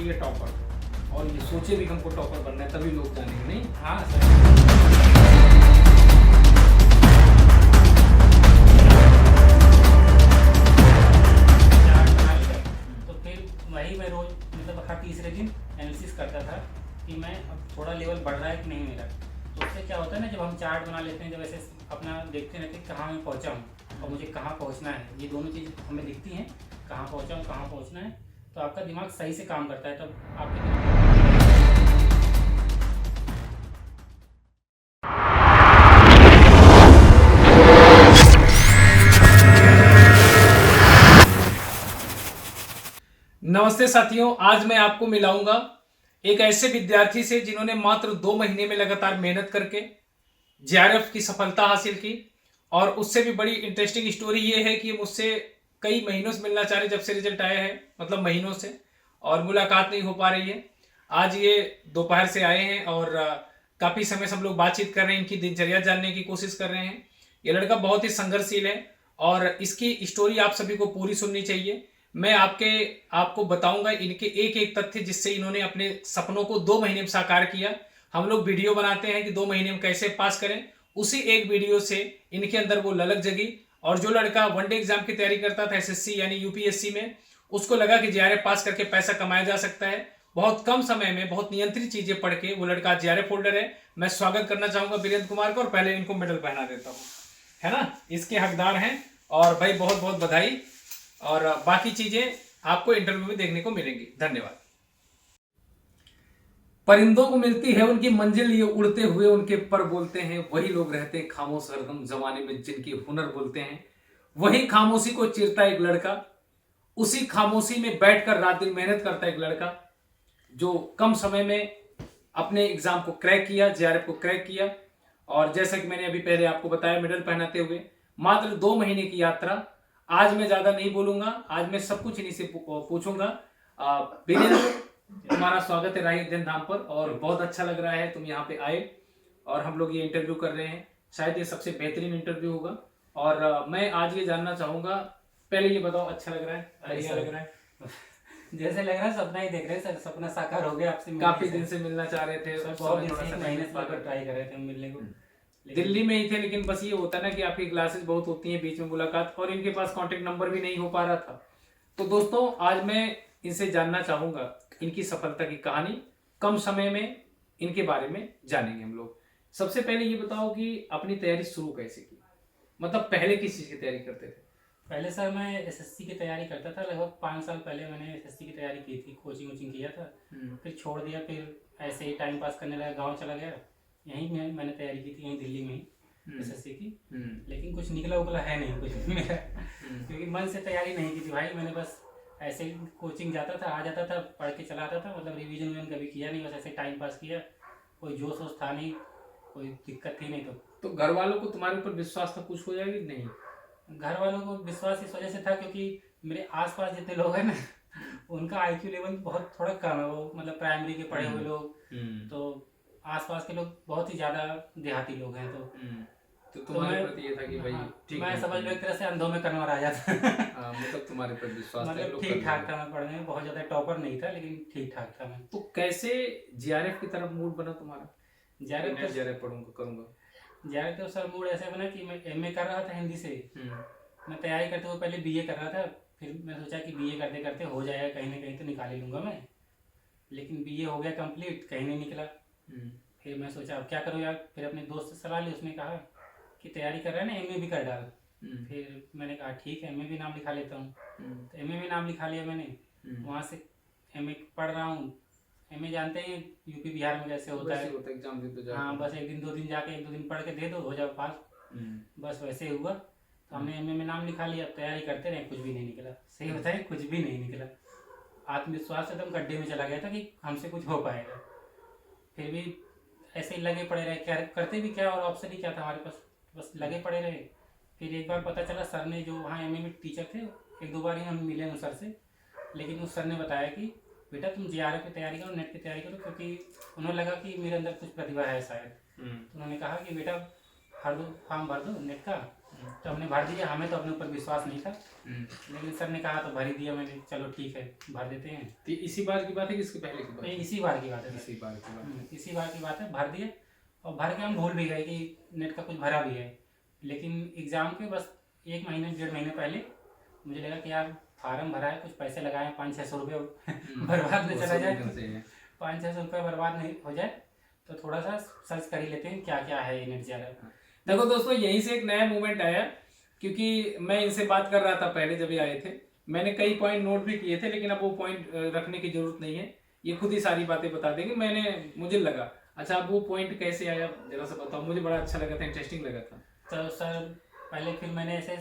University के topper, और ये सोचे भी हमको टॉपर बनना है तभी लोग जानेंगे, नहीं? हाँ सर। तो फिर वही मैं रोज मतलब हर तीसरे दिन एनालिसिस करता था कि मैं अब थोड़ा लेवल बढ़ रहा है कि नहीं मेरा। तो उससे क्या होता है ना, जब हम चार्ट बना लेते हैं, जब ऐसे अपना देखते रहते हैं कहाँ मैं पहुँचा हूँ और मुझे कहाँ पहुँचना है, ये दोनों चीज़ हमें दिखती हैं, कहाँ पहुँचा हूँ कहाँ पहुँचना है, तो आपका दिमाग सही से काम करता है। तब आपके नमस्ते साथियों, आज मैं आपको मिलाऊंगा एक ऐसे विद्यार्थी से जिन्होंने मात्र 2 महीने में लगातार मेहनत करके जेआरएफ की सफलता हासिल की। और उससे भी बड़ी इंटरेस्टिंग स्टोरी ये है कि मुझसे कई महीनों से मिलना चाह रहे, जब से रिजल्ट आया है, मतलब महीनों से, और मुलाकात नहीं हो पा रही है। आज ये दोपहर से आए हैं और काफ़ी समय से हम लोग बातचीत कर रहे हैं, इनकी दिनचर्या जानने की कोशिश कर रहे हैं। ये लड़का बहुत ही संघर्षशील है और इसकी स्टोरी आप सभी को पूरी सुननी चाहिए। मैं आपको बताऊंगा इनके एक एक तथ्य जिससे इन्होंने अपने सपनों को 2 महीने में साकार किया। हम लोग वीडियो बनाते हैं कि 2 महीने में कैसे पास करें, उसी एक वीडियो से इनके अंदर वो ललक जगी। और जो लड़का वनडे एग्जाम की तैयारी करता था एसएससी यानी यूपीएससी में, उसको लगा कि जेआरएफ पास करके पैसा कमाया जा सकता है। बहुत कम समय में बहुत नियंत्रित चीजें पढ़ के वो लड़का जेआरएफ होल्डर है। मैं स्वागत करना चाहूंगा वीरेंद्र कुमार का, और पहले इनको मेडल पहना देता हूँ, है ना, इसके हकदार हैं। और भाई बहुत बहुत बधाई, और बाकी चीजें आपको इंटरव्यू में देखने को मिलेंगी। धन्यवाद। परिंदों को मिलती है उनकी मंजिल, ये उड़ते हुए उनके पर बोलते हैं। वही लोग रहते हैं खामोश हरदम जमाने में जिनके हुनर बोलते हैं। वही खामोशी को चीरता एक लड़का, उसी खामोशी में बैठकर रात दिन मेहनत करता एक लड़का, जो कम समय में अपने एग्जाम को क्रैक किया, जेआरएफ को क्रैक किया। और जैसा कि मैंने अभी पहले आपको बताया, मेडल पहनाते हुए मात्र 2 महीने की यात्रा। आज मैं ज्यादा नहीं बोलूंगा, आज मैं सब कुछ इन्हीं से पूछूंगा। वीरेंद्र, तुम्हारा स्वागत है राही उद्यान धाम पर, और बहुत अच्छा लग रहा है तुम यहाँ पे आए और हम लोग ये इंटरव्यू कर रहे हैं। शायद ये सबसे बेहतरीन इंटरव्यू होगा। और मैं आज ये जानना चाहूंगा, पहले ये बताओ, अच्छा लग रहा है, बढ़िया लग रहा है? जैसे लग रहा है सपना ही देख रहे हैं सर, सपना साकार हो गया आपसे मिलने काफी से। दिन से मिलना चाह रहे थे, सर उस बहुत समय दिन थोड़ा से सा एक महीने से लेकर ट्राई कर रहे थे हम मिलने को। दिल्ली में ही थे, लेकिन बस ये होता है ना कि आपकी क्लासेस बहुत होती हैं, बीच में मुलाकात, और इनके पास कांटेक्ट नंबर भी नहीं हो पा रहा था। तो दोस्तों, आज मैं इनसे जानना चाहूंगा इनकी सफलता की कहानी, कम समय में इनके बारे में जानेंगे हम लोग। सबसे पहले ये बताओ कि अपनी तैयारी शुरू कैसे की, मतलब पहले किस चीज की तैयारी करते थे? पहले सर मैं एसएससी की तैयारी करता था, लगभग 5 साल पहले मैंने एसएससी की तैयारी की थी, कोचिंग वोचिंग किया था। फिर छोड़ दिया, फिर ऐसे ही टाइम पास करने लगा, गाँव चला गया। यहीं में मैंने तैयारी की थी, यहीं दिल्ली में ही एसएससी की। लेकिन कुछ निकला उगला है नहीं कुछ मेरा, क्योंकि मन से तैयारी नहीं की थी भाई। मैंने बस ऐसे ही कोचिंग जाता था, आ जाता था, पढ़ के चला आता था, मतलब रिवीजन विजन कभी किया नहीं, बस ऐसे टाइम पास किया। कोई जोश वोश था नहीं, कोई दिक्कत थी नहीं। तो घर वालों को तुम्हारे ऊपर विश्वास था, कुछ हो जाएगी नहीं? घर वालों को विश्वास इस वजह से था क्योंकि मेरे आसपास जितने लोग हैं ना, उनका आईक्यू लेवल बहुत थोड़ा कम है, वो मतलब प्राइमरी के पढ़े हुए लोग। तो आसपास के लोग बहुत ही ज़्यादा देहाती लोग हैं। तो तुम्हारे प्रति ये था कि भाई ठीक मैं है, समझ लो एक तरह से अंधों में कन्वर आ जाता। मतलब तुम्हारे पर विश्वास था, मतलब लोग ठीक कर ठाक लेंगे। था मैं पढ़ने में, बहुत ज़्यादा टॉपर नहीं था लेकिन ठीक ठाक था मैं। तो कैसे जेआरएफ की तरफ मूड बना तुम्हारा? जेआरएफ जेआरएफ पढ़ूंगा करूंगा। जेआरएफ तो सर मूड ऐसे बना कि मैं एमए कर रहा था हिंदी से। मैं तैयारी करते हुए पहले बीए कर रहा था, फिर मैं सोचा कि बीए करते करते हो जाएगा, कहीं ना कहीं तो निकाल ही लूँगा मैं। लेकिन बीए हो गया कंप्लीट, कहीं नहीं निकला। फिर मैं सोचा अब क्या करूँ यार, फिर अपने दोस्त से सलाह ली, उसने कहा कि तैयारी कर रहा है ना, एमए भी कर डाल। फिर मैंने कहा ठीक है, एमए भी नाम लिखा लेता हूँ। तो एमए में नाम लिखा लिया मैंने। वहाँ से एमए पढ़ रहा हूँ। एमए जानते हैं यूपी बिहार में कैसे होता है, एग्जाम दे दो, हाँ बस 1 दिन 2 दिन जाके 1 2 दिन पढ़ के दे दो, हो जाओ पास। बस वैसे ही हुआ। तो हमने एमए में नाम लिखा लिया, तैयारी करते रहे, कुछ भी नहीं निकला। सही बताए, कुछ भी नहीं निकला। आत्मविश्वास एकदम गड्ढे में चला गया था कि हमसे कुछ हो पाएगा। फिर भी ऐसे ही लगे पड़े रहे, क्या करते भी क्या, और ऑप्शन ही क्या था हमारे पास, बस लगे पड़े रहे। फिर एक बार पता चला, सर ने जो वहाँ एमए में टीचर थे, 1 2 बार ही हम मिले उस सर से, लेकिन उस सर ने बताया कि बेटा तुम जेआरएफ की तैयारी करो, नेट की तैयारी करो, क्योंकि उन्हें लगा कि मेरे अंदर कुछ प्रतिभा है शायद। तो उन्होंने कहा कि बेटा भर दो, फॉर्म भर दो नेट का। तो हमने भर दिया, हमें तो अपने ऊपर विश्वास नहीं था, लेकिन सर ने कहा तो भर ही दिया मैंने, चलो ठीक है भर देते हैं। तो इसी बार की बात है कि इसके पहले की बात है? इसी बार की बात है, इसी बार की बात है। इसी बार की बात है, भर दिए। और भर के हम भूल भी गए कि नेट का कुछ भरा भी है। लेकिन एग्ज़ाम के बस 1 महीने 1.5 महीने पहले मुझे लगा कि यार फार्म भरा है, कुछ पैसे लगाए, 500-600 रुपये बर्बाद में चला जाए, 500-600 रुपये बर्बाद नहीं हो जाए, तो थोड़ा सा सर्च कर ही लेते हैं क्या क्या है ये नेट JRF। देखो दोस्तों, यहीं से एक नया मूवमेंट आया, क्योंकि मैं इनसे बात कर रहा था पहले जब ये आए थे, मैंने कई पॉइंट नोट भी किए थे, लेकिन अब वो पॉइंट रखने की जरूरत नहीं है, ये खुद ही सारी बातें बता देंगे। मुझे लगा अच्छा, अब वो पॉइंट कैसे आया जरा सा बताओ, मुझे बड़ा अच्छा लगा था, इंटरेस्टिंग लगा था। तो सर पहले फिर मैंने ऐसे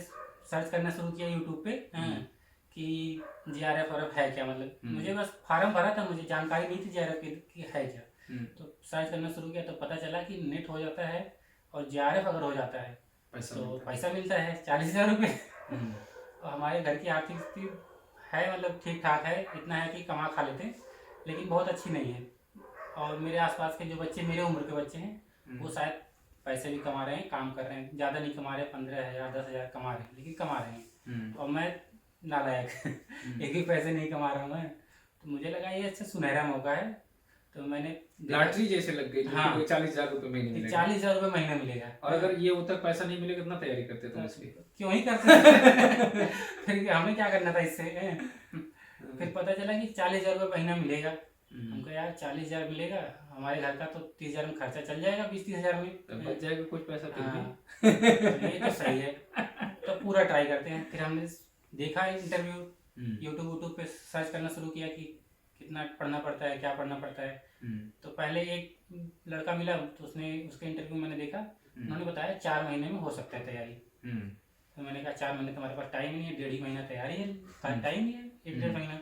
सर्च करना शुरू किया यूट्यूब पे कि JRF है क्या, मतलब मुझे बस फार्म भरा था, मुझे जानकारी नहीं थी JRF की है क्या। तो सर्च करना शुरू किया तो पता चला कि नेट हो जाता है और JRF अगर हो जाता है तो पैसा मिलता है 40,000 रुपये। और हमारे घर की आर्थिक स्थिति है मतलब ठीक ठाक है, इतना है कि कमा खा लेते हैं, लेकिन बहुत अच्छी नहीं है। और मेरे आसपास के जो बच्चे मेरे उम्र के बच्चे हैं वो शायद पैसे भी कमा रहे हैं, काम कर रहे हैं, ज़्यादा नहीं कमा रहे, 15,000 10,000 कमा रहे हैं, लेकिन कमा रहे हैं। और मैं नालायक एक भी पैसे नहीं कमा रहा हूँ मैं। तो मुझे लगा ये अच्छा सुनहरा मौका है, तो मैंने लॉटरी जैसे लग गई। हाँ, 40,000 रुपये महीने मिलेगा। 40,000 रुपये महीना मिलेगा। और अगर ये होता पैसा नहीं मिलेगा, कितना तैयारी करते तुम इसकी? क्यों ही करते फिर हमें क्या करना था इससे। फिर पता चला कि 40,000 रुपये महीना मिलेगा। हमको यार 40,000 मिलेगा, हमारे घर का तो 30,000 में खर्चा चल जाएगा, 20-30,000 में तो बच जाएगा कुछ पैसा फिर भी। तो ये तो सही है, तो पूरा ट्राई करते हैं। फिर हमने देखा इंटरव्यू, यूट्यूब पे सर्च करना शुरू किया कि कितना पढ़ना पड़ता है, क्या पढ़ना पड़ता है। तो पहले एक लड़का मिला, तो उसके इंटरव्यू मैंने देखा, उन्होंने बताया 4 महीने में हो सकता है तैयारी। तो मैंने कहा 4 महीने तुम्हारे पास टाइम नहीं है, 1.5 महीना तैयारी है, टाइम ही है 1-1.5 महीना।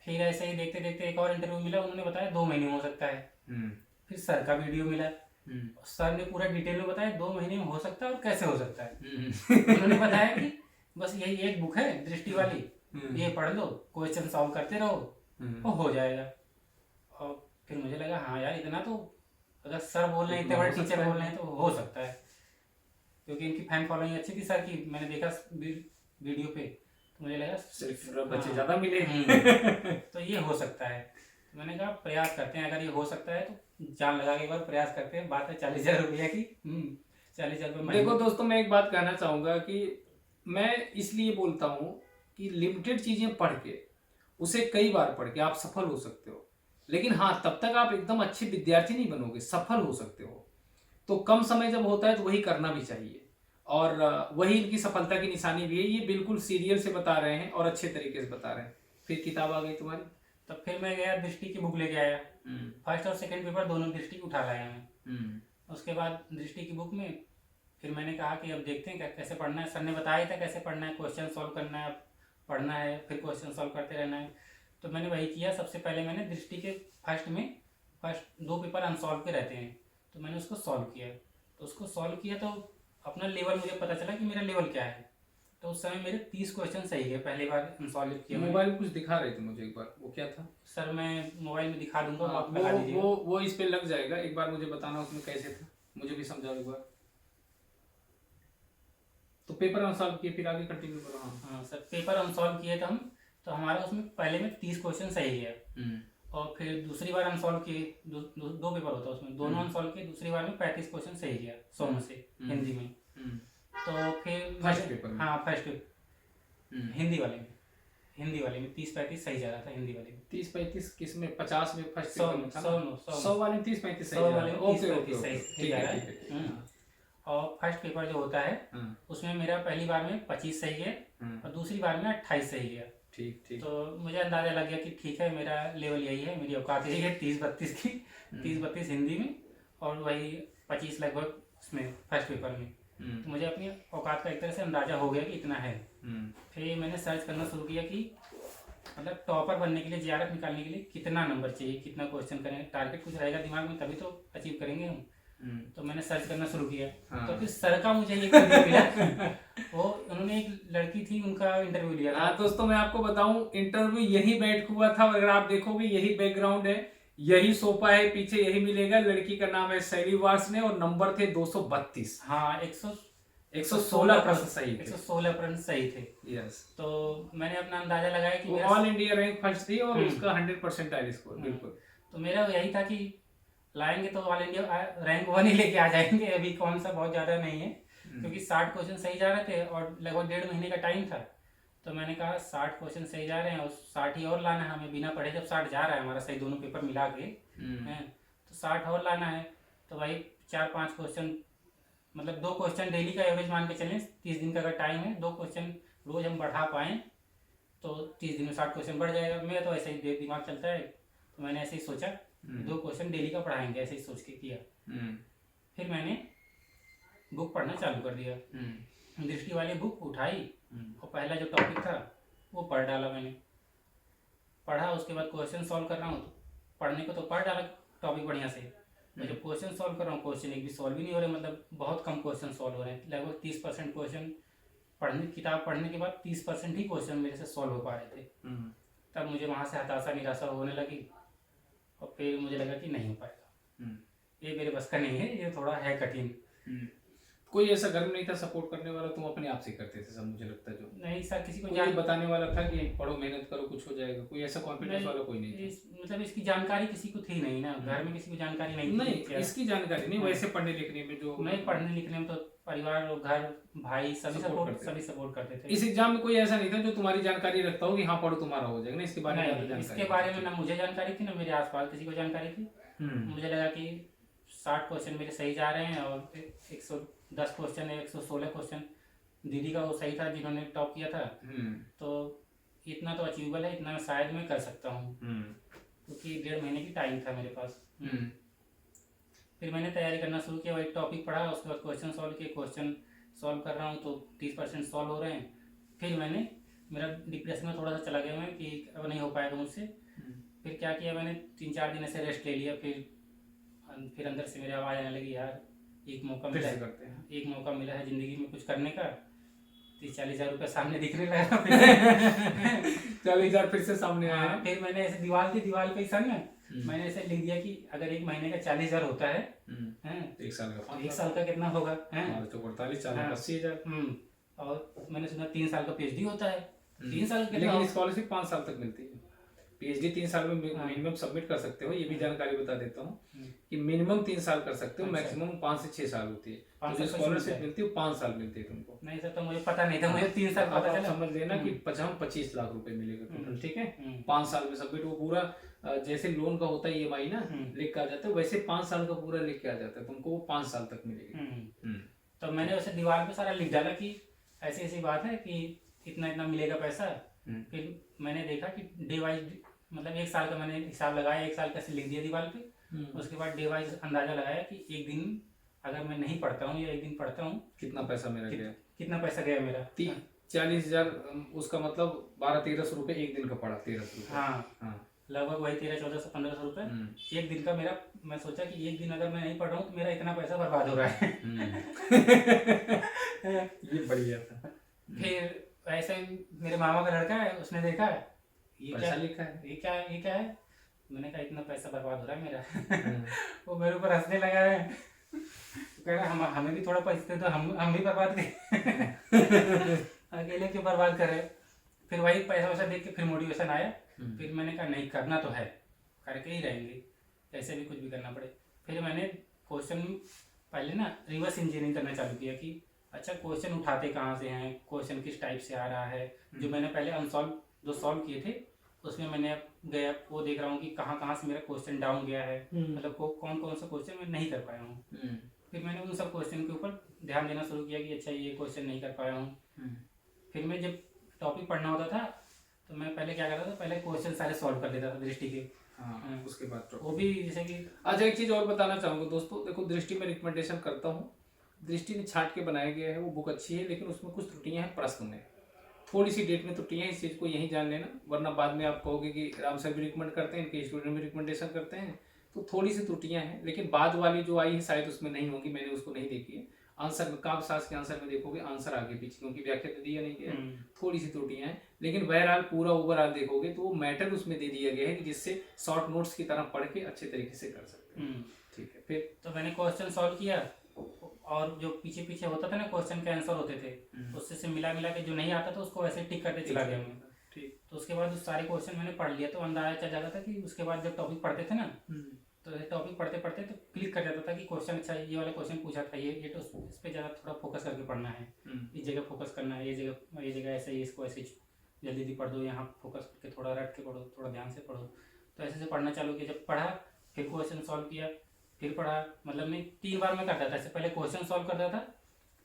फिर ऐसे ही देखते देखते एक और इंटरव्यू मिला, उन्होंने बताया 2 महीने में हो सकता है। फिर सर का वीडियो मिला, सर ने पूरा डिटेल में बताया 2 महीने में हो सकता है और कैसे हो सकता है। उन्होंने बताया कि बस यही एक बुक है दृष्टि वाली, ये पढ़ लो, क्वेश्चन सॉल्व करते रहो, वो हो जाएगा। और फिर मुझे लगा हाँ यार, इतना तो अगर सर बोल रहे हैं, इतने बड़े टीचर बोल रहे हैं तो हो सकता है, क्योंकि इनकी फैन फॉलोइंग अच्छी थी सर की, मैंने देखा वीडियो पे, तो मुझे लगा सिर्फ बच्चे ज़्यादा मिले तो ये हो सकता है। तो मैंने कहा प्रयास करते हैं, अगर ये हो सकता है तो जान लगा के एक बार प्रयास करते हैं। बात है 40,000 रुपये की, 40,000 रुपये। देखो दोस्तों, मैं एक बात कहना चाहूँगा कि मैं इसलिए बोलता हूँ कि लिमिटेड चीज़ें पढ़ के, उसे कई बार पढ़ के आप सफल हो सकते हो, लेकिन हाँ, तब तक आप एकदम अच्छे विद्यार्थी नहीं बनोगे, सफल हो सकते हो। तो कम समय जब होता है तो वही करना भी चाहिए, और वही इनकी सफलता की निशानी भी है। ये बिल्कुल सीरियल से बता रहे हैं और अच्छे तरीके से बता रहे हैं। फिर किताब आ गई तुम्हारी? तब फिर मैं गया दृष्टि की बुक लेके आया, फर्स्ट और सेकंड पेपर दोनों दृष्टि की उठा लाया मैं। उसके बाद दृष्टि की बुक में फिर मैंने कहा कि अब देखते हैं कैसे पढ़ना है। सर ने बताया था कैसे पढ़ना है, क्वेश्चन सॉल्व करना है, पढ़ना है, फिर क्वेश्चन सॉल्व करते रहना है। तो मैंने वही किया। सबसे पहले मैंने दृष्टि के फर्स्ट 2 पेपर अनसॉल्व के रहते हैं, तो मैंने उसको सॉल्व किया। तो उसको सॉल्व किया तो अपना लेवल मुझे पता चला कि मेरा लेवल क्या है। तो उस समय मेरे 30 क्वेश्चन सही गए, पहली बार अनसॉल्व किया। मोबाइल कुछ दिखा रहे थे मुझे एक बार, वो क्या था? सर मैं मोबाइल में दिखा दूंगा, आप लगा दीजिए। वो इस पे लग जाएगा, एक बार मुझे बताना उसमें कैसे था, मुझे भी समझाओ एक बार। तो पेपर अनसॉल्व किए, फिर आगे कंटिन्यू करो। हाँ सर, पेपर अनसॉल्व किए तो तो हमारा उसमें पहले में 30 क्वेश्चन सही गया, और फिर दूसरी बार अनसॉल्व किए, 2 पेपर होता है उसमें, दोनों अनसॉल्व किए, दूसरी बार में 35 क्वेश्चन सही गया 100 में से हिंदी में। तो फिर फर्स्ट पेपर में, हाँ फर्स्ट पेपर हिंदी वाले में 30-35 सही जा रहा था। हिंदी वाले में 30-35 किस में? 50 में फर्स्ट 100 वाले में 30-35 100 वाले में 30-35 सही जा रहा है। और फर्स्ट पेपर जो होता है उसमें मेरा पहली बार में 25 सही गया और दूसरी बार में 28 सही गया। ठीक। तो मुझे अंदाजा लग गया कि ठीक है, मेरा लेवल यही है, मेरी औकात यही है 30-32 की, 30-32 हिंदी में और वही 25 लगभग उसमें फर्स्ट पेपर में। तो मुझे अपनी औकात का एक तरह से अंदाजा हो गया कि इतना है। फिर मैंने सर्च करना शुरू किया कि मतलब टॉपर बनने के लिए, JRF निकालने के लिए कितना नंबर चाहिए, कितना क्वेश्चन करें, टारगेट कुछ रहेगा दिमाग में तभी तो अचीव करेंगे हम। तो मैंने सर्च करना शुरू किया। तो फिर सर का मुझे एक वीडियो मिला, वो उन्होंने एक लड़की थी उनका इंटरव्यू लिया। हाँ दोस्तों, मैं आपको बताऊं, इंटरव्यू यही बैठ हुआ था, अगर आप देखोगे यही बैकग्राउंड है, यही सोफा है पीछे, यही मिलेगा। लड़की का नाम है शैली वार्ष्णेय और नंबर थे 232। हाँ 116 प्रश्न सही थे। 116 प्रश्न सही थे। यस। तो मैंने अपना अंदाजा लगाया कि वो मेरा ऑल इंडिया रैंक फर्स्ट थी और उसका 100% आया स्कोर। बिल्कुल। तो मेरा यही था कि लाएंगे तो ऑल इंडिया रैंक 1 ही लेके आ जाएंगे। अभी कौन सा बहुत ज़्यादा नहीं है, क्योंकि 60 क्वेश्चन सही जा रहे थे और लगभग 1.5 महीने का टाइम था। तो मैंने कहा 60 क्वेश्चन सही जा रहे हैं और 60 ही और लाना है हमें बिना पढ़े। जब 60 जा रहा है हमारा सही दोनों पेपर मिला के हैं, तो 60 और लाना है। तो भाई 4-5 क्वेश्चन, मतलब 2 क्वेश्चन डेली का एवरेज मान के चलें। 30 दिन का अगर टाइम है, 2 क्वेश्चन रोज हम बढ़ा पाएँ तो 30 दिन में 60 क्वेश्चन बढ़ जाएगा। मेरा तो ऐसे ही दिमाग चलता है, तो मैंने ऐसे ही सोचा 2 क्वेश्चन डेली का पढ़ाएंगे, ऐसे ही सोच के किया। फिर मैंने बुक पढ़ना चालू कर दिया। दृष्टि वाली बुक उठाई और पहला जो टॉपिक था वो पढ़ डाला मैंने। पढ़ा, उसके बाद क्वेश्चन सॉल्व कर रहा हूँ। तो पढ़ने को तो पढ़ डाला टॉपिक बढ़िया से, मैं जब क्वेश्चन सॉल्व कर रहा हूँ क्वेश्चन एक भी सॉल्व ही नहीं हो रहे। मतलब बहुत कम क्वेश्चन सॉल्व हो रहे हैं। लगभग 30% क्वेश्चन किताब पढ़ने के बाद 30% ही क्वेश्चन मेरे से सॉल्व हो पा रहे थे। तब मुझे वहाँ से हताशा निराशा होने लगी और फिर मुझे लगा कि नहीं हो पाएगा, ये मेरे बस का नहीं है, ये थोड़ा है कठिन। कोई ऐसा घर में नहीं था सपोर्ट करने वाला, तुम अपने आप से करते थे सब? मुझे लगता है जो नहीं सर, किसी को कोई बताने वाला था कि पढ़ो मेहनत करो कुछ हो जाएगा, कोई ऐसा कॉन्फिडेंस वाला कोई नहीं था? मतलब इसकी जानकारी किसी को थी नहीं ना, घर में किसी को जानकारी नहीं थी। नहीं इसकी जानकारी नहीं, वैसे पढ़ने लिखने में जो नहीं, पढ़ने लिखने में तो परिवार और घर भाई सभी सपोर्ट करते थे। इस एग्जाम में कोई ऐसा नहीं था जो तुम्हारी जानकारी रखता हो कि हाँ पढ़ो तुम्हारा हो जाएगा? इसके बारे में इसके बारे में ना मुझे जानकारी थी ना मेरे आसपास किसी को जानकारी थी। मुझे लगा कि 60 क्वेश्चन मेरे सही जा रहे हैं और 110 क्वेश्चन है, 116 क्वेश्चन दीदी का वो सही था जिन्होंने टॉप किया था। तो इतना तो अचीवेबल है, इतना शायद मैं कर सकता हूँ, क्योंकि 1.5 महीने की टाइम था मेरे पास। फिर मैंने तैयारी करना शुरू किया, वही टॉपिक पढ़ा, उसके बाद क्वेश्चन सॉल्व किए। क्वेश्चन सॉल्व कर रहा हूँ तो 30% सॉल्व हो रहे हैं। फिर मेरा डिप्रेशन में थोड़ा सा चला गया मैं कि अब नहीं हो पाएगा मुझसे। फिर क्या किया मैंने, 3-4 दिन ऐसे रेस्ट ले लिया। फिर अंदर से मेरी आवाज़ आने लगी, यार एक मौका मिला है ज़िंदगी में कुछ करने का। 30-40 हज़ार रुपये सामने दिखने लगा। 40 हज़ार फिर से सामने आया। फिर मैंने ऐसे दीवार पे सन ना मैंने ऐसे लिख दिया कि अगर एक महीने का 40 हज़ार होता है, एक साल का कितना होगा? 48, 80 हज़ार। और मैंने सुना 3 साल का पीएचडी होता है। 3 साल का लेकिन स्कॉलरशिप 5 साल तक मिलती है। पीएचडी 3 साल में मिनिमम सबमिट कर सकते हो। ये भी जानकारी बता देता हूँ कि मिनिमम 3 साल कर सकते हो, मैक्सिमम 5 से 6 साल होती है। तो स्कॉलरशिप मिलती है 5 साल मिलती है तुमको। नहीं सर, तो मुझे पता नहीं था, मुझे 3 साल पता चला। समझ लेना कि 25 लाख रुपए मिलेगा टोटल, ठीक है? 5 साल में सबमिट। वो पूरा जैसे लोन का होता है EMI ना, लिख के आ जाता है, वैसे 5 साल का पूरा लिख के आ जाता है तुमको, वो 5 साल तक मिलेगी। तो मैंने उसे दीवार पे सारा लिख डाला कि ऐसी ऐसी बात है कि इतना इतना मिलेगा पैसा। फिर मैंने देखा कि डे वाइज, मतलब 1 साल का मैंने हिसाब लगाया, 1 साल का लिख दिया दीवार पे। उसके बाद डे वाइज अंदाजा लगाया कि एक दिन अगर मैं नहीं पढ़ता हूँ या एक दिन पढ़ता हूँ कितना पैसा मेरा गया, कितना पैसा गया मेरा। 40 हज़ार, उसका मतलब 1200-1300 रुपए एक दिन का पड़ा। 1300 रुपए, हाँ लगभग वही 1300-1400-1500 रुपए एक दिन का मेरा। मैं सोचा कि एक दिन अगर मैं नहीं पढ़ रहा हूँ तो मेरा इतना पैसा बर्बाद हो रहा है। ये बढ़िया था। फिर ऐसे मेरे मामा का लड़का है, उसने देखा ये पैसा लिखा है, ये क्या है। मैंने कहा इतना पैसा बर्बाद हो रहा है मेरा। वो मेरे ऊपर हंसने लगा है, कह रहा हमें भी थोड़ा पैसे दे तो हम भी बर्बाद करें। अकेले क्यों बर्बाद कर रहे। फिर वही पैसा वैसा देख के फिर मोटिवेशन आया। फिर मैंने कहा नहीं, करना तो है, करके ही रहेंगे, ऐसे भी कुछ भी करना पड़े। फिर मैंने क्वेश्चन पहले ना रिवर्स इंजीनियरिंग करना चालू किया कि अच्छा क्वेश्चन उठाते कहाँ से हैं, क्वेश्चन किस टाइप से आ रहा है। जो मैंने पहले जो सॉल्व किए थे उसमें मैंने गया वो देख रहा हूँ कि कहाँ से मेरा क्वेश्चन डाउन गया है, मतलब कौन सा क्वेश्चन मैं नहीं कर पाया हूँ। फिर मैंने उन सब क्वेश्चन के ऊपर ध्यान देना शुरू किया कि अच्छा ये क्वेश्चन नहीं कर पाया हूँ। फिर मैं जब टॉपिक पढ़ना होता था तो मैं पहले क्या करता था, पहले क्वेश्चन सारे सॉल्व कर लेता था दृष्टि के। उसके बाद वो भी जैसे कि आज एक चीज़ और बताना चाहूँगा दोस्तों, देखो दृष्टि में रिकमेंडेशन करता हूँ। दृष्टि ने छाट के बनाया गया है, वो बुक अच्छी है, लेकिन उसमें कुछ त्रुटियां हैं, प्रश्न में थोड़ी सी डेट में त्रुटियां हैं। इस चीज़ को यहीं जान लेना, वरना बाद में आप कहोगे कि राम सर भी रिकमेंड करते हैं, इनके स्टूडेंट भी रिकमेंडेशन करते हैं, तो थोड़ी सी त्रुटियां हैं। लेकिन बाद वाली जो आई है शायद उसमें नहीं होगी, मैंने उसको नहीं देखी है। आंसर में काव्य शास्त्र के आंसर में देखोगे आंसर आगे पीछे, क्योंकि व्याख्या तो दिया नहीं गया, थोड़ी सी त्रुटियां हैं। लेकिन बहरहाल पूरा ओवरऑल देखोगे तो वो मैटर उसमें दे दिया गया है कि जिससे शॉर्ट नोट्स की तरह पढ़ के अच्छे तरीके से कर सकते हैं। ठीक है, फिर तो मैंने क्वेश्चन सॉल्व किया, और जो पीछे पीछे होता था ना क्वेश्चन के आंसर होते थे, उससे से मिला मिला के जो नहीं आता था उसको वैसे टिक करते चला गया मैं। ठीक। तो उसके बाद उस सारे क्वेश्चन मैंने पढ़ लिया, तो अंदाजा चल जाता था कि उसके बाद जब टॉपिक पढ़ते थे ना, तो टॉपिक पढ़ते पढ़ते तो क्लिक कर जाता था कि क्वेश्चन अच्छा ये वाला क्वेश्चन पूछा था, ये तो इस पे ज़्यादा थोड़ा फोकस करके पढ़ना है, इस जगह फोकस करना है, ये जगह ऐसे ही, इसको ऐसे जल्दी जल्दी पढ़ दो, यहाँ फोकस करके थोड़ा रट के पढ़ो, थोड़ा ध्यान से पढ़ो। तो ऐसे से पढ़ना चालू किया, जब पढ़ा फिर क्वेश्चन सॉल्व किया, फिर पढ़ा, मतलब मैं 3 बार में करता था। इससे पहले क्वेश्चन सॉल्व करता था,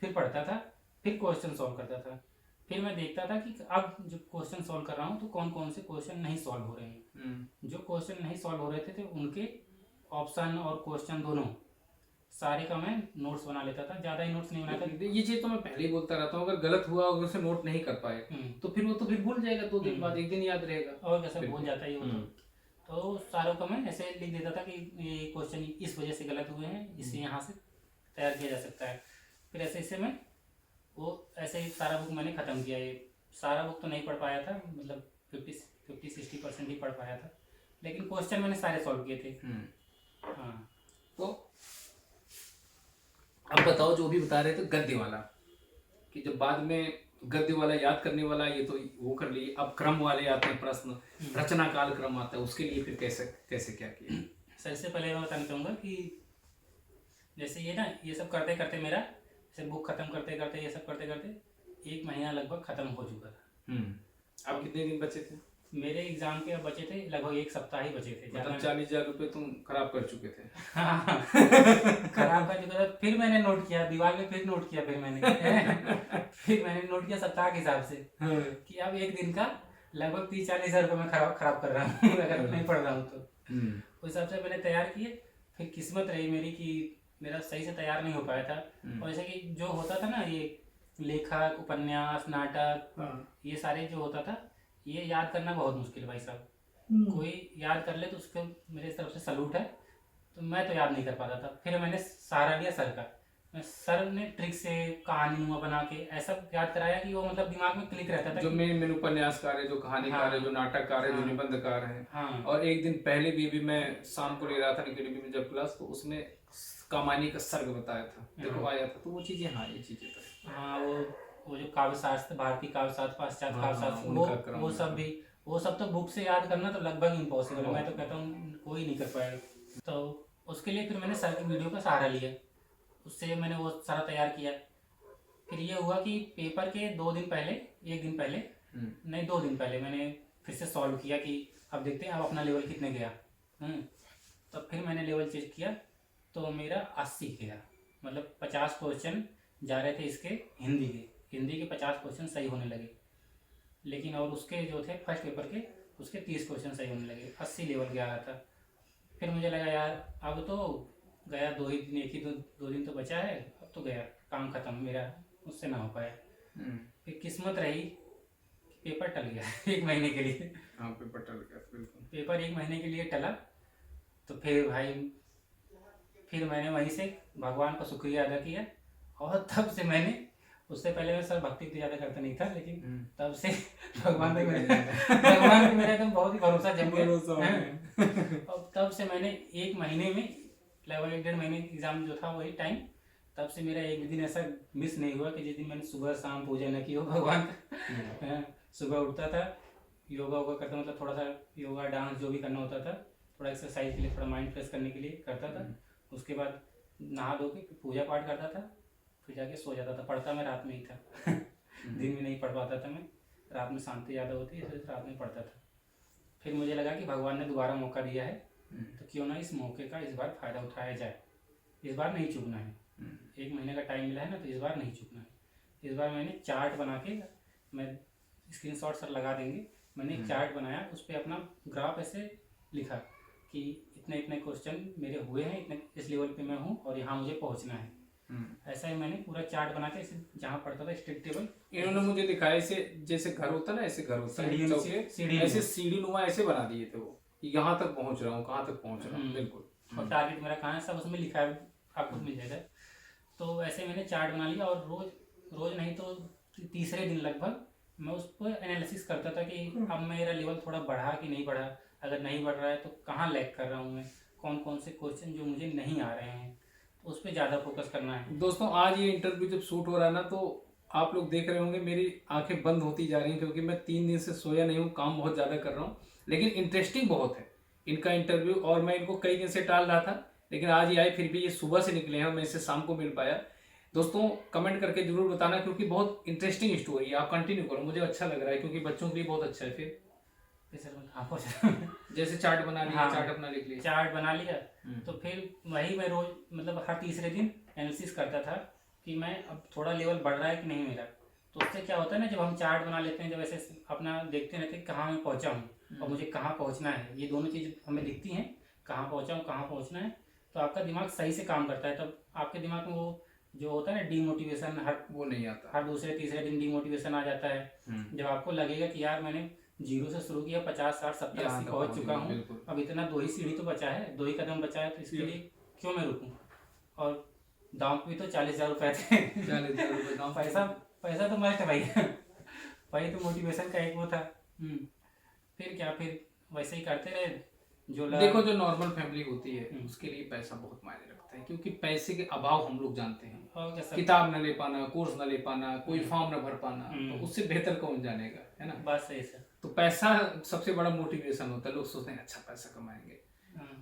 फिर पढ़ता था, फिर क्वेश्चन सॉल्व करता था, फिर मैं देखता था कि अब जो क्वेश्चन सॉल्व कर रहा हूँ तो कौन कौन से क्वेश्चन नहीं सॉल्व हो रहे हैं। जो क्वेश्चन नहीं सॉल्व हो रहे थे उनके ऑप्शन और क्वेश्चन दोनों सारे का मैं नोट्स बना लेता था, ज़्यादा ही नोट्स नहीं बनाता। ये चीज तो मैं पहले ही बोलता रहता हूँ, अगर गलत हुआ अगर उसे नोट नहीं कर पाए तो फिर वो तो फिर भूल जाएगा, 2 दिन बाद 1 दिन याद रहेगा, और कैसे भूल जाता है वो। तो सारों का मैं ऐसे लिख देता था कि ये क्वेश्चन इस वजह से गलत हुए हैं, इसे यहाँ से तैयार किया जा सकता है। फिर ऐसे ऐसे मैं वो ऐसे ही सारा बुक मैंने ख़त्म किया। ये सारा बुक तो नहीं पढ़ पाया था, मतलब 50-60% ही पढ़ पाया था, लेकिन क्वेश्चन मैंने सारे सॉल्व किए थे। हाँ, तो अब बताओ, जो भी बता रहे थे गद्य वाला, कि जब बाद में गद्य वाला याद करने वाला ये तो वो कर लिए, अब क्रम वाले आते हैं प्रश्न, रचना काल क्रम आता है, उसके लिए फिर कैसे कैसे क्या किया? सबसे पहले मैं बताना चाहूँगा कि जैसे ये ना, ये सब करते करते मेरा जैसे बुक खत्म करते करते ये सब करते करते 1 महीना लगभग खत्म हो चुका था। अब कितने दिन बचे थे? मेरे एग्जाम के अब बचे थे लगभग 1 सप्ताह ही बचे थे। मतलब 40,000 रुपये तुम खराब कर चुके थे। खराब कर चुका था। फिर मैंने नोट किया दीवार में, फिर नोट किया, फिर मैंने नोट किया सप्ताह के हिसाब से कि अब एक दिन का लगभग 30-40 हज़ार रुपये मैं खराब कर रहा हूँ अगर नहीं पढ़ रहा हूँ तो। उस हिसाब से मैंने तैयार किए। फिर किस्मत रही मेरी कि मेरा सही से तैयार नहीं हो पाया था। और जैसे कि जो होता था ना, ये लेखक, उपन्यास, नाटक, ये सारे जो होता था, ये याद करना बहुत मुश्किल है भाई साहब। कोई याद कर ले तो उसको मेरे तरफ से सलूट है, तो मैं तो याद नहीं कर पाता था। फिर मैंने सहारा लिया सर का। सर ने ट्रिक से कहानी नुमा बना के ऐसा याद कराया कि वो मतलब दिमाग में क्लिक रहता था। जो मेन उपन्यासकार है, जो कहानीकार है, जो नाटककार है, जो निबंधकार है। और एक दिन पहले भी मैं शाम को ले रहा था अकेडमी में जब क्लास, तो उसमें कहानी का सर्ग बताया था, देखो आया था, तो वो चीजें, हाँ ये चीजें तो हाँ, वो जो काव्य शास्त्र, भारतीय काव्य शास्त्र, पाश्चात्य काव्य शास्त्र, वो सब तो बुक से याद करना तो लगभग इम्पॉसिबल है। मैं तो कहता हूँ कोई नहीं कर पाएगा। तो उसके लिए फिर मैंने सर की वीडियो का सहारा लिया, उससे मैंने वो सारा तैयार किया। फिर ये हुआ कि पेपर के 2 दिन पहले, 1 दिन पहले नहीं 2 दिन पहले मैंने फिर से सॉल्व किया कि अब देखते हैं अब अपना लेवल कितने गया। तो फिर मैंने लेवल चेक किया तो मेरा 80 गया, मतलब 50 क्वेश्चन जा रहे थे इसके हिंदी के 50 क्वेश्चन सही होने लगे। लेकिन और उसके जो थे फर्स्ट पेपर के, उसके 30 क्वेश्चन सही होने लगे, 80 लेवल गया था। फिर मुझे लगा यार अब तो गया 2 ही दिन, 1-2 दिन तो बचा है, अब तो गया, काम खत्म, मेरा उससे ना हो पाया। फिर किस्मत रही, पेपर टल गया 1 महीने के लिए। हाँ, पेपर टल गया, बिल्कुल। पेपर 1 महीने के लिए टला। तो फिर भाई फिर मैंने वहीं से भगवान का शुक्रिया अदा किया। और तब से मैंने, उससे पहले मैं सर भक्ति तो ज़्यादा करता नहीं था, लेकिन तब से भगवान पे मेरा एकदम बहुत ही भरोसा जम गया। और तब से मैंने 1 महीने में लगभग 1-1.5 महीने एग्जाम जो था वही टाइम, तब से मेरा एक भी दिन ऐसा मिस नहीं हुआ कि जिस दिन मैंने सुबह शाम पूजा न की हो भगवान का। सुबह उठता था, योगा वोगा करता, मतलब थोड़ा सा योगा डांस जो भी करना होता था, थोड़ा एक्सरसाइज के लिए, थोड़ा माइंड फ्रेश करने के लिए करता था। उसके बाद नहा धो के पूजा पाठ करता था, फिर जाके सो जाता था। पढ़ता मैं रात में ही था दिन में नहीं पढ़ पाता था मैं, रात में शांति ज़्यादा होती है, इसलिए रात में पढ़ता था। फिर मुझे लगा कि भगवान ने दोबारा मौका दिया है, तो क्यों ना इस मौके का इस बार फ़ायदा उठाया जाए, इस बार नहीं चूकना है। 1 महीने का टाइम मिला है ना, तो इस बार नहीं चूकना है। इस बार मैंने चार्ट बना के, मैं स्क्रीनशॉट सर लगा देंगे, मैंने एक चार्ट बनाया, उस पर अपना ग्राफ ऐसे लिखा कि इतने इतने क्वेश्चन मेरे हुए हैं, इतने इस लेवल पे मैं हूँ और यहाँ मुझे पहुँचना है। ऐसा ही मैंने पूरा चार्ट बना के जहाँ पढ़ता था स्टेट टेबल, इन्होंने मुझे दिखाया, ऐसे जैसे घर होता है ना, ऐसे घर होता है, ऐसे सीढ़ी नुमा ऐसे बना दिए थे वो, यहाँ तक पहुँच रहा हूँ, कहाँ तक पहुँच रहा हूँ, बिल्कुल। और टारगेट मेरा कहाँ है सब उसमें लिखा है, आपको मिल जाएगा। तो ऐसे मैंने चार्ट बना लिया, और रोज नहीं तो तीसरे दिन लगभग मैं उस पर एनालिसिस करता था कि अब मेरा लेवल थोड़ा बढ़ा कि नहीं बढ़ा, अगर नहीं बढ़ रहा है तो कहाँ लैग कर रहा हूँ मैं, कौन कौन से क्वेश्चन जो मुझे नहीं आ रहे हैं, तो उस पर ज़्यादा फोकस करना है। दोस्तों आज ये इंटरव्यू जब शूट हो रहा है ना, तो आप लोग देख रहे होंगे मेरी आंखें बंद होती जा रही हैं, क्योंकि मैं 3 दिन से सोया नहीं हूँ, काम बहुत ज़्यादा कर रहा हूँ। लेकिन इंटरेस्टिंग बहुत है इनका इंटरव्यू, और मैं इनको कई दिन से टाल रहा था, लेकिन आज ये आए, फिर भी ये सुबह से निकले हैं और मैं इससे शाम को मिल पाया। दोस्तों कमेंट करके जरूर बताना, क्योंकि बहुत इंटरेस्टिंग स्टोरी है। आप कंटिन्यू करो, मुझे अच्छा लग रहा है, क्योंकि बच्चों के लिए बहुत अच्छा है। फिर सर मैं कहाँ पहुँचा? जैसे चार्ट बना लिया, हाँ, चार्ट अपना लिख लिया। चार्ट बना लिया, तो फिर वही मैं रोज मतलब हर तीसरे दिन एनालिसिस करता था कि मैं अब थोड़ा लेवल बढ़ रहा है कि नहीं मेरा। तो उससे क्या होता है ना, जब हम चार्ट बना लेते हैं, जब ऐसे अपना देखते रहते हैं कहाँ मैं पहुँचा हूँ और मुझे कहाँ पहुँचना है, ये दोनों चीज़ हमें दिखती हैं, कहाँ पहुँचा हूँ कहाँ पहुँचना है, तो आपका दिमाग सही से काम करता है। तब आपके दिमाग में वो जो होता है ना डीमोटिवेशन, वो नहीं आता। हर दूसरे तीसरे दिन डीमोटिवेशन आ जाता है। जब आपको लगेगा कि यार मैंने 0 से शुरू किया, 50 60 70 यहाँ 80 तक पहुँच पहुँच चुका गए, हूँ, बिल्कुल। अब इतना 2 ही सीढ़ी तो बचा है, 2 ही कदम बचा है, तो इसके लिए क्यों मैं रुकूं। और दांव पे भी तो 40,000 रुपए थे। 40,000 रुपये दाम। पैसा पैसा तो मस्त है भाई। भाई तो मोटिवेशन का एक वो था। फिर क्या, फिर वैसे ही करते रहे। देखो जो नॉर्मल फैमिली होती है उसके लिए पैसा बहुत मायने रखता है, क्योंकि पैसे के अभाव हम लोग जानते हैं। किताब न ले पाना, कोर्स न ले पाना, कोई फॉर्म न भर पाना, तो उससे बेहतर कौन जानेगा, है ना। बात सही सर। तो पैसा सबसे बड़ा मोटिवेशन होता है, लोग सोचते हैं अच्छा पैसा कमाएंगे।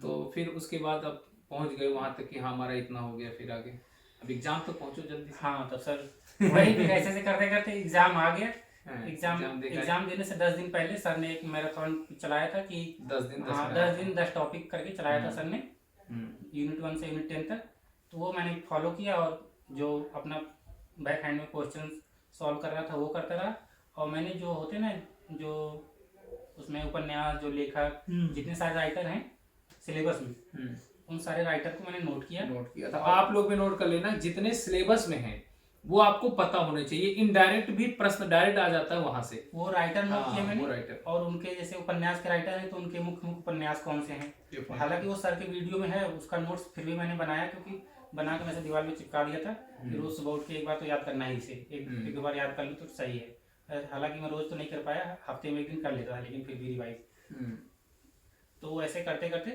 तो फिर उसके बाद अब पहुंच गए वहां तक कि हाँ हमारा इतना हो गया, फिर आगे अब एग्जाम तक पहुंचो जल्दी से। हाँ तब सर वही फिर ऐसे से करते करते एग्जाम आ गया। एग्जाम एग्जाम देने से 10 दिन पहले सर ने एक मैराथन चलाया था कि 10 दिन 10 हाँ 10 दिन 10 टॉपिक करके चलाया था सर ने, यूनिट 1 से यूनिट 10 तक। तो वो मैंने फॉलो किया और जो अपना बैक हैंड में क्वेश्चन सॉल्व कर रहा था वो करता रहा। और मैंने जो होते ना, जो उसमें उपन्यास, जो लेखक, जितने सारे राइटर हैं सिलेबस में, उन सारे राइटर को मैंने नोट किया था। आप लोग भी नोट कर लेना, जितने सिलेबस में हैं वो आपको पता होने चाहिए। इनडायरेक्ट भी प्रश्न डायरेक्ट आ जाता है वहां से, वो राइटर नोट किए मैंने। राइटर और उनके जैसे उपन्यास के राइटर हैं तो उनके मुख्य मुख्य उपन्यास कौन से हैं। हालांकि वो सर के वीडियो में है उसका नोट्स, फिर भी मैंने बनाया, क्योंकि बना के मैं दीवार में चिपका दिया था। रोज सुबह उठ के एक बार तो याद करना ही इसे, एक दो बार याद कर लूँ तो सही है। हालांकि मैं रोज तो नहीं कर पाया, हफ्ते में एक दिन कर लेता था, लेकिन फिर भी रिवाइज। तो ऐसे करते करते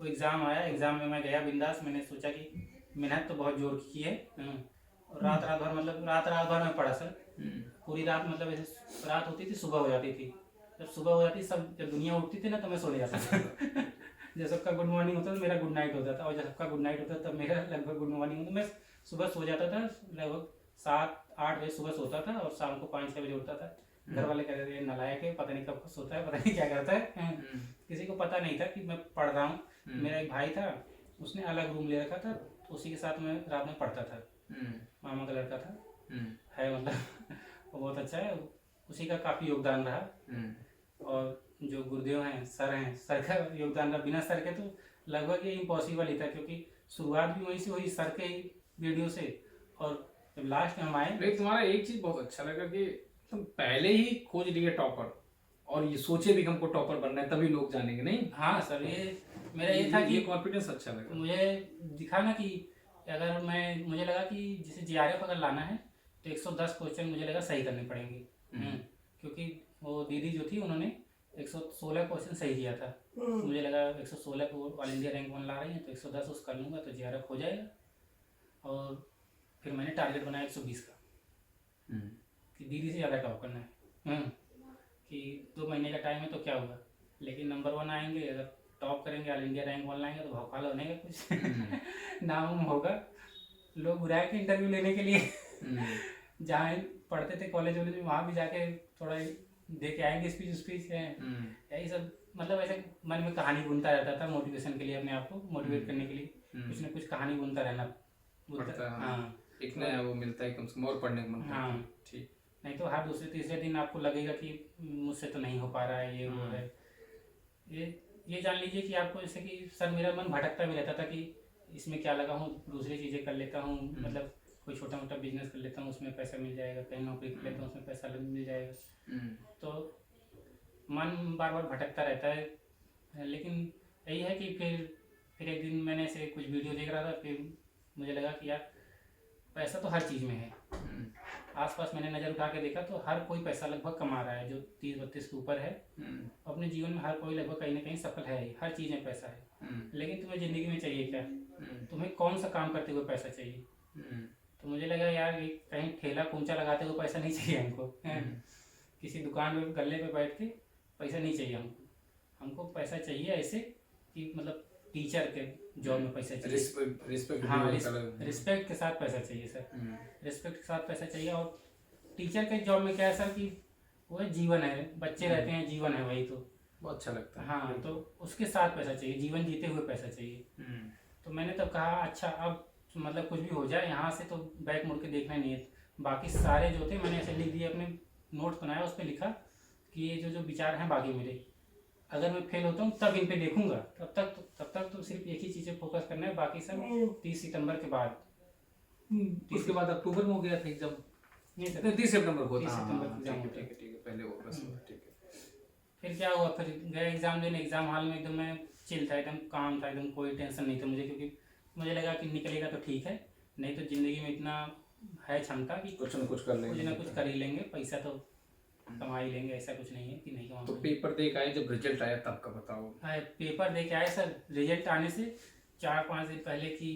वो एग्ज़ाम आया। एग्ज़ाम में मैं गया बिंदास। मैंने सोचा कि मेहनत तो बहुत जोर की है, और रात भर मतलब रात भर में पढ़ा सर। पूरी रात मतलब ऐसे रात होती थी सुबह हो जाती थी। जब सुबह हो जाती सब, जब दुनिया उठती थी ना तो मैं सो जाता था। जब सबका गुड मॉर्निंग होता था मेरा गुड नाइट होता था, और जब सबका गुड नाइट होता था तब मेरा लगभग गुड मॉर्निंग होता। मैं सुबह सो जाता था, लगभग 7-8 बजे सुबह सोता था और शाम को 5-6 बजे उठता था। घर वाले कहते थे नलायक है, पता नहीं कब सोता है, पता नहीं क्या करता है। किसी को पता नहीं था कि मैं पढ़ रहा हूँ। मेरा एक भाई था, उसने अलग रूम ले रखा था, उसी के साथ मैं रात में पढ़ता था। मामा का लड़का था, है मतलब वो बहुत अच्छा है, उसी का काफ़ी योगदान रहा। और जो गुरुदेव हैं, सर का योगदान रहा। बिना सर के तो लगभग ये इम्पॉसिबल ही था, क्योंकि शुरुआत भी वहीं से हुई, सर के ही वीडियो से। और जब लास्ट में हम आए, लेकिन तुम्हारा एक चीज़ बहुत अच्छा लगा कि तुम पहले ही खोज लिए टॉपर, और ये सोचे भी हमको टॉपर बनना है, तभी लोग जानेंगे। नहीं हाँ सर, ये मेरा ये था कि ये कॉन्फिडेंस अच्छा लगा मुझे। दिखा ना कि अगर मुझे लगा कि जैसे जीआरएफ अगर लाना है तो 110 क्वेश्चन मुझे लगा सही करने पड़ेंगे। क्योंकि वो दीदी जो थी उन्होंने 116 क्वेश्चन सही किया था। तो मुझे लगा 116 को ऑल इंडिया रैंक 1 ला रही हैं तो 110 उस कर लूँगा तो जीआरएफ हो जाएगा। और फिर मैंने टारगेट बनाया 120 का, कि दीदी से ज़्यादा टॉप करना है। कि 2 महीने का टाइम है तो क्या हुआ, लेकिन नंबर 1 आएंगे, अगर टॉप करेंगे, ऑल इंडिया रैंक 1 लाएंगे तो भौकाल होने का कुछ नाम होगा। लोग बुलाए थे इंटरव्यू लेने के लिए। जहाँ पढ़ते थे कॉलेज वॉलेज में, वहाँ भी जाके थोड़ा दे के आएंगे स्पीच है, यही सब। मतलब ऐसे मन में कहानी बुनता रहता था मोटिवेशन के लिए, अपने आप को मोटिवेट करने के लिए कुछ ना कुछ कहानी बुनता रहना पड़ता है। हाँ, एक नया वो मिलता है कम से कम, और पढ़ने का मन करता है। हाँ ठीक, नहीं तो हर दूसरे तीसरे दिन आपको लगेगा कि मुझसे तो नहीं हो पा रहा है, ये वो है। ये जान लीजिए कि आपको, जैसे कि सर मेरा मन भटकता भी रहता था कि इसमें क्या लगा हूँ, दूसरी चीज़ें कर लेता हूँ, मतलब कोई छोटा मोटा बिजनेस कर लेता हूँ उसमें पैसा मिल जाएगा, कहीं नौकरी कर लेता हूँ उसमें पैसा मिल जाएगा। तो मन बार बार भटकता रहता है। लेकिन यही है कि फिर एक दिन मैंने ऐसे कुछ वीडियो देख रहा था, फिर मुझे लगा कि यार पैसा तो हर चीज़ में है, आसपास मैंने नज़र उठा के देखा तो हर कोई पैसा लगभग कमा रहा है, जो 30-32 के ऊपर है। अपने जीवन में हर कोई लगभग कहीं ना कहीं सफल है ही, हर चीज़ में पैसा है। लेकिन तुम्हें ज़िंदगी में चाहिए क्या? तुम्हें कौन सा काम करते हुए पैसा चाहिए? तो मुझे लगा यार ये कहीं ठेला कुंचा लगाते हुए पैसा नहीं चाहिए हमको, किसी दुकान में गल्ले पे बैठ के पैसा नहीं चाहिए हमको। हमको पैसा चाहिए ऐसे कि मतलब टीचर के जॉब में पैसा चाहिए, रिस्पेक्ट, हाँ रिस्पेक्ट के साथ पैसा चाहिए सर, रिस्पेक्ट के साथ पैसा चाहिए। और टीचर के जॉब में क्या है सर कि वो है जीवन है, बच्चे रहते हैं, जीवन है वही, तो बहुत अच्छा लगता है। हाँ, तो उसके साथ पैसा चाहिए, जीवन जीते हुए पैसा चाहिए। तो मैंने तब कहा अच्छा अब मतलब कुछ भी हो जाए यहाँ से तो बैक मुड़ के देखना नहीं है। बाकी सारे जो थे मैंने ऐसे लिख दिए, अपने नोट्स बनाया, उस पर लिखा कि ये जो विचार हैं बाकी मेरे, अगर मैं फेल होता हूँ तब इन पे देखूंगा, तब तक तो सिर्फ एक ही चीज़ पे फोकस करना है, बाकी सब 30 सितंबर के बाद। उसके बाद अक्टूबर में हो गया था एग्जाम? नहीं सर, 30 सितंबर को 30 था। सितंबर को हाँ, एग्जाम ठीक है, ठीक है, पहले वो बस ठीक है। फिर क्या हुआ, फिर गए एग्ज़ाम देने। एग्ज़ाम हॉल में एकदम मैं चिल था, एकदम काम था, एकदम कोई टेंशन नहीं था मुझे, क्योंकि मुझे लगा कि निकलेगा तो ठीक है, नहीं तो ज़िंदगी में इतना है क्षमता कि कुछ ना कुछ कर लेंगे, कुछ ना कुछ कर ही लेंगे, पैसा तो कमा ही लेंगे, ऐसा कुछ नहीं है कि नहीं कमा। तो पेपर दे के आए, जब रिजल्ट आया तब का बताओ। पेपर दे के आए सर, रिजल्ट आने से 4-5 दिन पहले की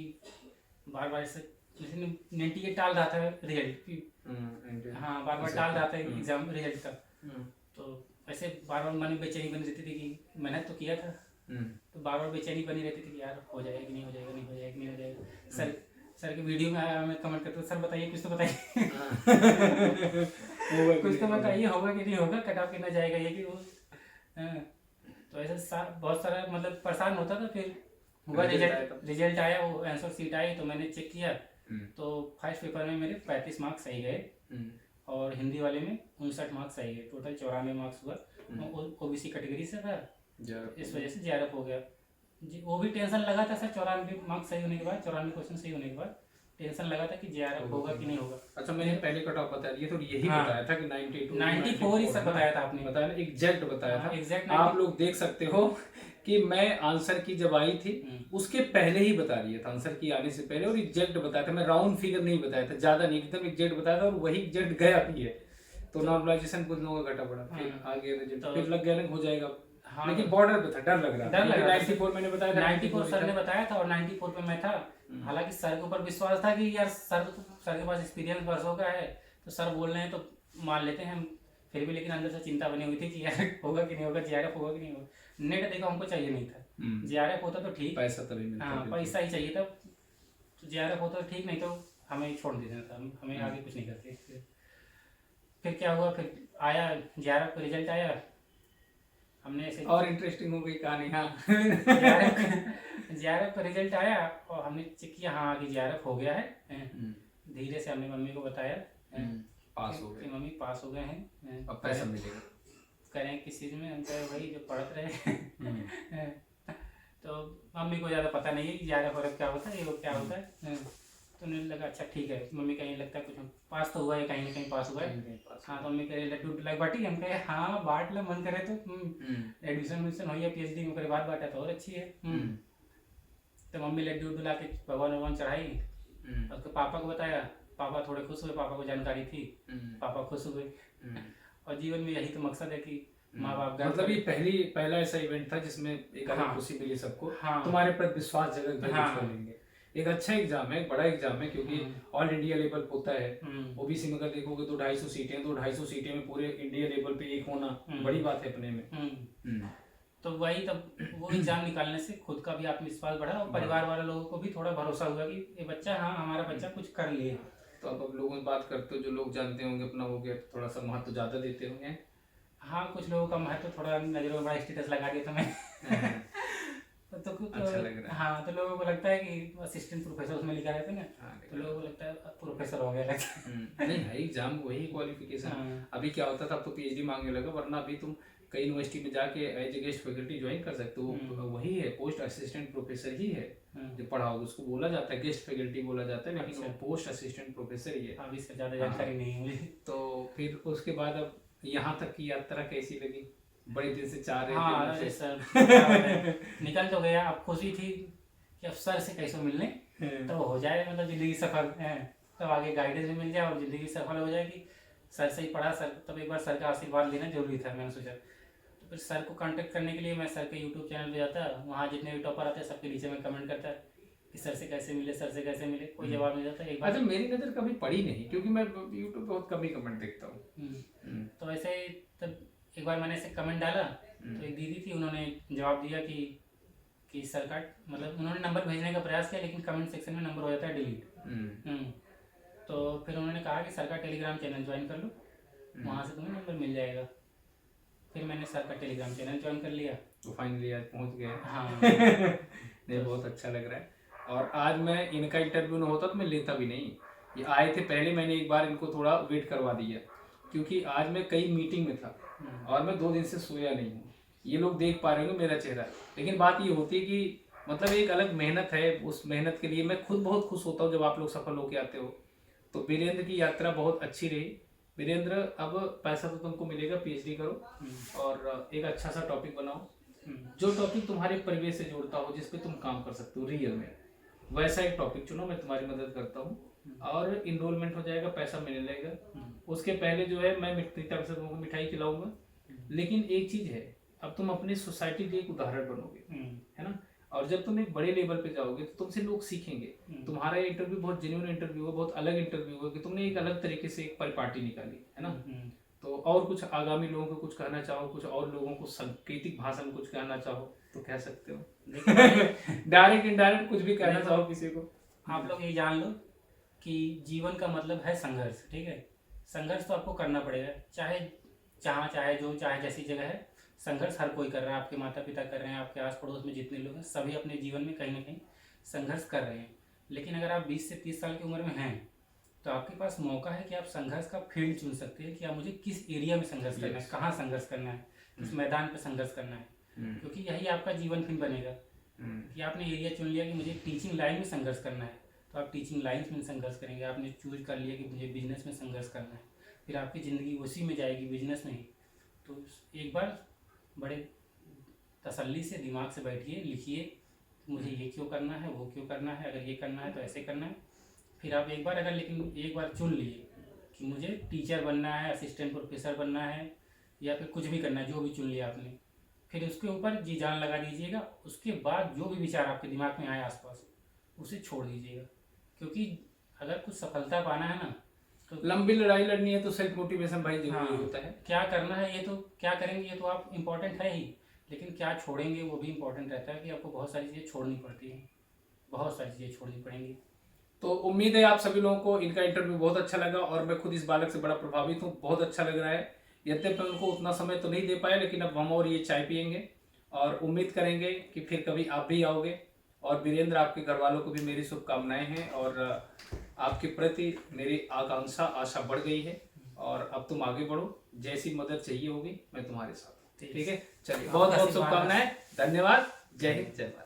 बार बार से जैसे नेटी के टाल रहा था रिजल्ट की, हाँ बार बार टाल रहा था एग्जाम रिजल्ट का। तो ऐसे बार बार मन में बेचैनी बनी रहती थी कि मेहनत तो किया था, तो बार बार बेचैनी बनी रहती थी कि यार हो जाएगा कि नहीं हो जाएगा, नहीं हो जाएगा, नहीं हो जाएगा। सर के वीडियो में आया, मैं कमेंट करता हूँ सर बताइए कुछ तो बताइए कुछ तो बताइए, होगा कि नहीं होगा, कट ऑफ कितना जाएगा ये कि वो। तो ऐसे बहुत सारा मतलब परेशान होता था। फिर हुआ रिजल्ट आया, वो आंसर सीट आई, तो मैंने चेक किया तो फर्स्ट पेपर में मेरे 35 मार्क्स सही गए और हिंदी वाले में 59 मार्क्स सही गए, टोटल 94 मार्क्स हुआ। ओबीसी कैटेगरी से था, इस वजह से जेआरएफ हो गया जी। वो भी टेंशन लगा था सर, 94 मार्क्स सही होने के बाद, 94 क्वेश्चन सही होने के बाद टेंशन लगा था कि जेआरएफ होगा कि नहीं होगा। अच्छा, मैंने पहले कट ऑफ बता दिया, तो यही हाँ, बताया था कि 94 ही सब बताया था आपने, बताया ना, एग्जैक्ट बताया था। एग्जैक्ट आप लोग देख सकते हो कि मैं आंसर की जब आई थी उसके पहले ही बता दिया था, आंसर की आने से पहले, और एग्जैक्ट बताया था। मैं राउंड फिगर नहीं बताया था, ज्यादा नहीं, एकदम एग्जैक्ट बताया था, और वही एग्जैक्ट गया भी है। तो नॉर्मलाइजेशन कुछ लोगों का घटा पड़ा, फिर आगे रिजल्ट फिर लग गया ना, हो जाएगा। हाँ, लेकिन बॉर्डर पे था, डर लग रहा था। 94 मैंने बताया था, 94 सर ने बताया था और 94 पे मैं था। हालांकि सर के ऊपर विश्वास था कि यार सर के पास एक्सपीरियंस वर्षों का है, तो सर बोल रहे हैं तो मान लेते हैं हम। फिर भी लेकिन अंदर से चिंता बनी हुई थी कि यार होगा कि नहीं होगा, जेआरएफ होगा कि नहीं होगा। नेट देखा हमको चाहिए नहीं था, जेआरएफ होता तो ठीक, पैसा तभी मिलता, हाँ पैसा ही चाहिए था। तो जेआरएफ होता तो ठीक, नहीं तो हमें छोड़ देना था, हमें आगे कुछ नहीं करते। फिर क्या हुआ, फिर आया जेआरएफ का रिजल्ट आया, हमने ऐसे और इंटरेस्टिंग हो गई कहानी। हाँ जेआरएफ का रिजल्ट आया और हमने चेक किया, हाँ आगे जेआरएफ हो गया है। धीरे से हमने मम्मी को बताया, पास हो गए, मम्मी पास हो गए हैं, अब पैसा मिलेगा, करें किस चीज़ में, हम कहे वही जो पढ़ते रहे तो मम्मी को ज़्यादा पता नहीं है कि जेआरएफ क्या होता है, ये वो क्या होता है। तो उन्हें लगा अच्छा ठीक है, मम्मी कहीं लगता है कुछ पास तो हुआ है, कहीं ना कहीं पास हुआ है। हाँ, तो मम्मी कहे लड्डू लाइक बाटी, हम कहे हाँ बांट ले, मन करे तो एडमिशन हो या पीएचडी में करे बाद बांटा तो और अच्छी है। तो मम्मी लड्डू उड्डू ला के भगवान चढ़ाई, उसके पापा को बताया, पापा थोड़े खुश हुए, पापा को जानकारी थी, पापा खुश हुए। और जीवन में यही तो मकसद है कि माँ बाप, मतलब ये पहला ऐसा इवेंट था जिसमें एक अलग खुशी मिली सबको, तुम्हारे पर विश्वास जगह। एक अच्छा एग्जाम है, एक बड़ा एग्जाम है, क्योंकि ऑल इंडिया लेवल होता है। ओबीसी में अगर देखोगे तो 250 सीटें, तो 250 सीटें में पूरे इंडिया लेवल पे एक होना बड़ी बात है अपने में। तो वही तब वो एग्जाम निकालने से खुद का भी आत्मविश्वास बढ़ा और परिवार वाले लोगों को भी थोड़ा भरोसा हुआ कि ये बच्चा, हाँ हमारा बच्चा कुछ कर ले। तो अब लोगों से बात करते हो, जो लोग जानते होंगे अपना हो गया, तो थोड़ा सा महत्व ज्यादा देते होंगे। हाँ, कुछ लोगों का महत्व थोड़ा नजरों में बड़ा स्टेटस लगा दिया था मैं तो अच्छा लग रहा है। हाँ, तो लोगों को लगता है कि असिस्टेंट प्रोफेसर उसमें लिखा रहता है ना, तो लोगों को लगता है प्रोफेसर हो गया लगता है। नहीं है एग्जाम वही क्वालिफिकेशन। अभी क्या होता था, अब तो पीएचडी मांगने लगा, वरना अभी तुम कई यूनिवर्सिटी में जाके as a guest faculty join कर सकते हो। वही है, पोस्ट असिस्टेंट प्रोफेसर ही है जो पढ़ाओगे, उसको बोला जाता है गेस्ट फैकल्टी बोला जाता है, लेकिन वो पोस्ट असिस्टेंट प्रोफेसर ही है। अभी से ज्यादा जानकारी नहीं है मुझे। तो फिर उसके बाद अब यहाँ तक की यात्रा कैसी लगी? बड़े दिन से चाह रहे थे। हाँ अरे सर निकल तो गया, अब खुशी थी कि अब सर से कैसे मिलने तो हो जाए, मतलब जिंदगी सफल है। तब आगे गाइडेंस भी मिल जाए और ज़िंदगी सफल हो जाएगी। सर से ही पढ़ा, सर तब एक बार सर का आशीर्वाद लेना जरूरी था, मैंने सोचा। तो फिर सर को कांटेक्ट करने के लिए मैं सर के यूट्यूब चैनल पे जाता, वहाँ जितने भी टॉपर आते हैं सबके नीचे में कमेंट करता कि सर से कैसे मिले, सर से कैसे मिले, कोई जवाब नहीं देता। एक बार अच्छा, मेरी नज़र कभी पड़ी नहीं, क्योंकि मैं यूट्यूब पे बहुत कम ही कमेंट देखता हूँ। तो ऐसे ही तब एक बार मैंने ऐसे कमेंट डाला, तो एक दीदी थी, उन्होंने जवाब दिया कि सर का मतलब उन्होंने नंबर भेजने का प्रयास किया, लेकिन कमेंट सेक्शन में नंबर हो जाता है डिलीट। तो फिर उन्होंने कहा कि सर का टेलीग्राम चैनल ज्वाइन कर लो, वहाँ से तुम्हें नंबर मिल जाएगा। फिर मैंने सर का टेलीग्राम चैनल ज्वाइन कर लिया। तो फाइनली आज पहुँच गए। हाँ। नहीं, बहुत अच्छा लग रहा है। और आज मैं इनका इंटरव्यू ना होता तो मैं लेता भी नहीं। ये आए थे पहले, मैंने एक बार इनको थोड़ा वेट करवा दिया, क्योंकि आज मैं कई मीटिंग में था और मैं 2 दिन से सोया नहीं हूँ। ये लोग देख पा रहे होंगे मेरा चेहरा, लेकिन बात ये होती है कि मतलब एक अलग मेहनत है। उस मेहनत के लिए मैं खुद बहुत खुश होता हूँ जब आप लोग सफल होके आते हो। तो वीरेंद्र की यात्रा बहुत अच्छी रही। वीरेंद्र, अब पैसा तो तुमको मिलेगा, पीएचडी करो और एक अच्छा सा टॉपिक बनाओ, जो टॉपिक तुम्हारे परिवेश से जोड़ता हो, जिस पे तुम काम कर सकते हो रियल में, वैसा एक टॉपिक चुनो। मैं तुम्हारी मदद करता हूँ और इनरोलमेंट हो जाएगा, पैसा मिलने लगेगा। उसके पहले जो है मैं मित्रता से तुमको मिठाई खिलाऊंगा। लेकिन एक चीज है, अब तुम अपनी सोसाइटी के एक उदाहरण बनोगे, है ना। और जब तुम एक बड़े लेवल पे जाओगे तो तुमसे लोग सीखेंगे। तुम्हारा इंटरव्यू बहुत जेन्युइन इंटरव्यू है, बहुत अलग इंटरव्यू है कि तुमने एक अलग तरीके से एक परिपाटी निकाली, है ना। तो और कुछ आगामी लोगों को कुछ कहना चाहो, कुछ और लोगों को सांकेतिक भाषा में कुछ कहना चाहो तो कह सकते हो। डायरेक्ट इनडायरेक्ट कुछ भी कहना चाहो किसी को। आप लोग ये जान लो कि जीवन का मतलब है संघर्ष, ठीक है। संघर्ष तो आपको करना पड़ेगा, चाहे जहाँ चाहे जो चाहे जैसी जगह है, संघर्ष हर कोई कर रहा है। आपके माता पिता कर रहे हैं, आपके आस पड़ोस में जितने लोग हैं सभी अपने जीवन में कहीं ना कहीं संघर्ष कर रहे हैं। लेकिन अगर आप 20 से 30 साल की उम्र में हैं तो आपके पास मौका है कि आप संघर्ष का फील्ड चुन सकते हैं कि आप मुझे किस एरिया में संघर्ष करना है, कहाँ संघर्ष करना है, किस मैदान पर संघर्ष करना है। क्योंकि यही आपका जीवन फिर बनेगा कि आपने एरिया चुन लिया कि मुझे टीचिंग लाइन में संघर्ष करना है, तो आप टीचिंग लाइन में संघर्ष करेंगे। आपने चूज कर लिया कि मुझे बिजनेस में संघर्ष करना है, फिर आपकी ज़िंदगी उसी में जाएगी, बिजनेस में ही। तो एक बार बड़े तसल्ली से दिमाग से बैठिए, लिखिए मुझे ये क्यों करना है, वो क्यों करना है, अगर ये करना है तो ऐसे करना है। फिर आप एक बार लेकिन एक बार चुन लिए कि मुझे टीचर बनना है, असिस्टेंट प्रोफेसर बनना है, या फिर कुछ भी करना है, जो भी चुन लिया आपने, फिर उसके ऊपर जी जान लगा दीजिएगा। उसके बाद जो भी विचार आपके दिमाग में आए आसपास, उसे छोड़ दीजिएगा। क्योंकि अगर कुछ सफलता पाना है ना, तो लंबी लड़ाई लड़नी है तो सेल्फ मोटिवेशन भाई जरूरी होता है। क्या करना है ये तो क्या करेंगे ये तो आप इम्पोर्टेंट है ही, लेकिन क्या छोड़ेंगे वो भी इम्पोर्टेंट रहता है कि आपको बहुत सारी चीज़ें छोड़नी पड़ती हैं, बहुत सारी चीज़ें छोड़नी पड़ेंगी। तो उम्मीद है आप सभी लोगों को इनका इंटरव्यू बहुत अच्छा लगा और मैं खुद इस बालक से बड़ा प्रभावित हूँ, बहुत अच्छा लग रहा है। यद्यपि मैं उनको उतना समय तो नहीं दे पाया, लेकिन अब हम और ये चाय पियेंगे और उम्मीद करेंगे कि फिर कभी आप भी आओगे। और वीरेंद्र, आपके घर वालों को भी मेरी शुभकामनाएं हैं और आपके प्रति मेरी आकांक्षा आशा बढ़ गई है और अब तुम आगे बढ़ो, जैसी मदद चाहिए होगी मैं तुम्हारे साथ हूं। ठीक है, चलिए, बहुत बहुत शुभकामनाएं, धन्यवाद, जय हिंद, जय भारत।